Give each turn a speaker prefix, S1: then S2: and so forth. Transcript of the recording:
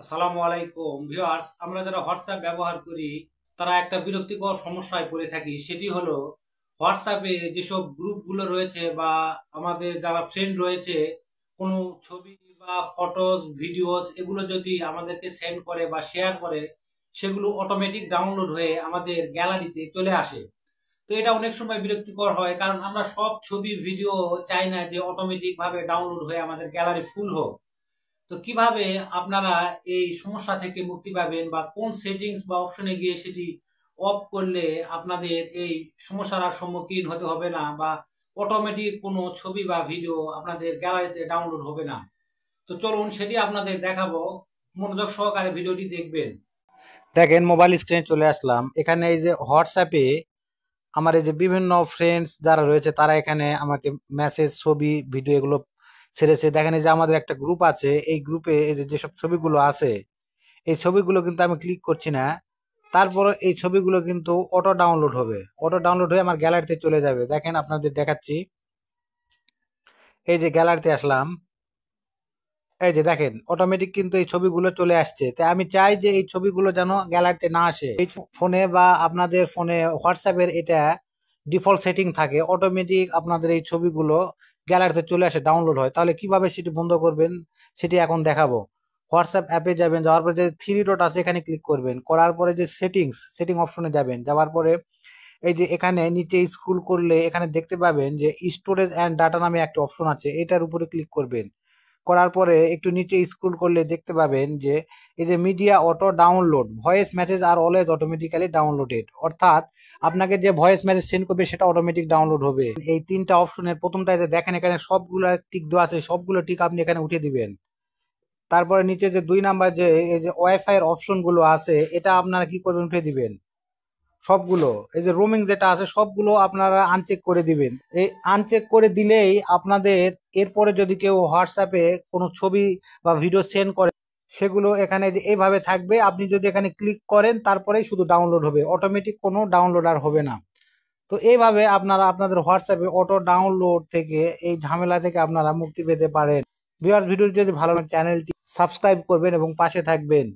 S1: আসসালামু আলাইকুম ভিউয়ার্স, আমরা যারা হোয়াটসঅ্যাপ ব্যবহার করি তারা একটা বিরক্তিকর সমস্যায় পড়ে থাকি। সেটি হলো হোয়াটসঅ্যাপে যেসব গ্রুপগুলো রয়েছে বা আমাদের যারা ফ্রেন্ড রয়েছে, কোনো ছবি বা ফটোস ভিডিওস এগুলো যদি আমাদেরকে সেন্ড করে বা শেয়ার করে, সেগুলো অটোমেটিক ডাউনলোড হয়ে আমাদের গ্যালারিতে চলে আসে। তো এটা অনেক সময় বিরক্তিকর হয়, কারণ আমরা সব ছবি ভিডিও চাই না যে অটোমেটিক ভাবে ডাউনলোড হয়ে আমাদের গ্যালারি ফুল হোক। তো কিভাবে আপনারা এই সমস্যা থেকে মুক্তি পাবেন বা কোন সেটিংস বা অপশনে গিয়ে সেটি অফ করলে আপনাদের এই সমস্যার আর সম্মুখীন হতে হবে না, বা অটোমেটিক কোনো ছবি বা ভিডিও আপনাদের গ্যালারিতে ডাউনলোড হবে না? তো চলুন সেটি আপনাদের দেখাবো। মনোযোগ সহকারে ভিডিওটি দেখবেন। দেখেন, মোবাইল স্ক্রিনে চলে আসলাম। এখানে এই যে হোয়াটসঅ্যাপে আমার এই যে বিভিন্ন ফ্রেন্ডস যারা রয়েছে তারা এখানে আমাকে মেসেজ, ছবি, ভিডিও এগুলো ছেড়েছে। দেখেন, এই যে আমাদের একটা গ্রুপ আছে, এই গ্রুপে এই যে যেসব ছবিগুলো আছে, এই ছবিগুলো কিন্তু আমি ক্লিক করছি না। তারপর এই ছবিগুলো কিন্তু অটো ডাউনলোড হবে, অটো ডাউনলোড হয়ে আমার গ্যালারিতে চলে যাবে। দেখেন, আপনাদের দেখাচ্ছি। এই যে গ্যালারিতে আসলাম, এই যে দেখেন অটোমেটিক কিন্তু এই ছবিগুলো চলে আসছে। তাই আমি চাই যে এই ছবিগুলো যেন গ্যালারিতে না আসে। এই ফোনে বা আপনাদের ফোনে হোয়াটসঅ্যাপের এটা ডিফল্ট সেটিং থাকে, অটোমেটিক আপনাদের এই ছবিগুলো গ্যালারিতে চলে আসে, ডাউনলোড হয়। তাহলে কিভাবে সেটি বন্ধ করবেন সেটি এখন দেখাবো। হোয়াটসঅ্যাপ অ্যাপে যাবেন, যাওয়ার পরে যে থ্রি ডট আছে এখানে ক্লিক করবেন। করার পরে যে সেটিং অপশনে যাবেন, যাওয়ার পরে এই যে এখানে নিচে স্ক্রল করলে এখানে দেখতে পাবেন যে স্টোরেজ অ্যান্ড ডাটা নামে একটা অপশন আছে, এটার উপরে ক্লিক করবেন। করার পরে একটু নিচে স্ক্রল করলে দেখতে পাবেন যে এই যে media auto download, voice message আর অলওয়েজ অটোমেটিক্যালি ডাউনলোডেড, অর্থাৎ আপনাকে যে ভয়েস মেসেজ সেন্ড করবে সেটা অটোমেটিক ডাউনলোড হবে। এই তিনটা অপশনের প্রথমটা যে দেখেন এখানে সবগুলো টিক দেওয়া আছে, সবগুলো টিক আপনি এখানে উঠিয়ে দিবেন। তারপরে নিচে যে 2 নাম্বার যে এই যে ওয়াইফাই এর অপশন গুলো আছে, এটা আপনারা কি করবেন, উঠিয়ে দিবেন সবগুলো। এই যে রোমিং যেটা আছে সবগুলো আপনারা আনচেক করে দিবেন। এই আনচেক করে দিলেই আপনাদের এরপরে যদি কেউ হোয়াটসঅ্যাপে কোনো ছবি বা ভিডিও সেন্ড করে, সেগুলো এখানে যে এইভাবে থাকবে। আপনি যদি এখানে ক্লিক করেন তারপরেই শুধু ডাউনলোড হবে, অটোমেটিক কোনো ডাউনলোড আর হবে না। তো এইভাবে আপনারা আপনাদের হোয়াটসঅ্যাপে অটো ডাউনলোড থেকে এই ঝামেলা থেকে আপনারা মুক্তি পেতে পারেন। ভিউয়ার্স, ভিডিওটি যদি ভালো লাগে চ্যানেলটি সাবস্ক্রাইব করবেন এবং পাশে থাকবেন।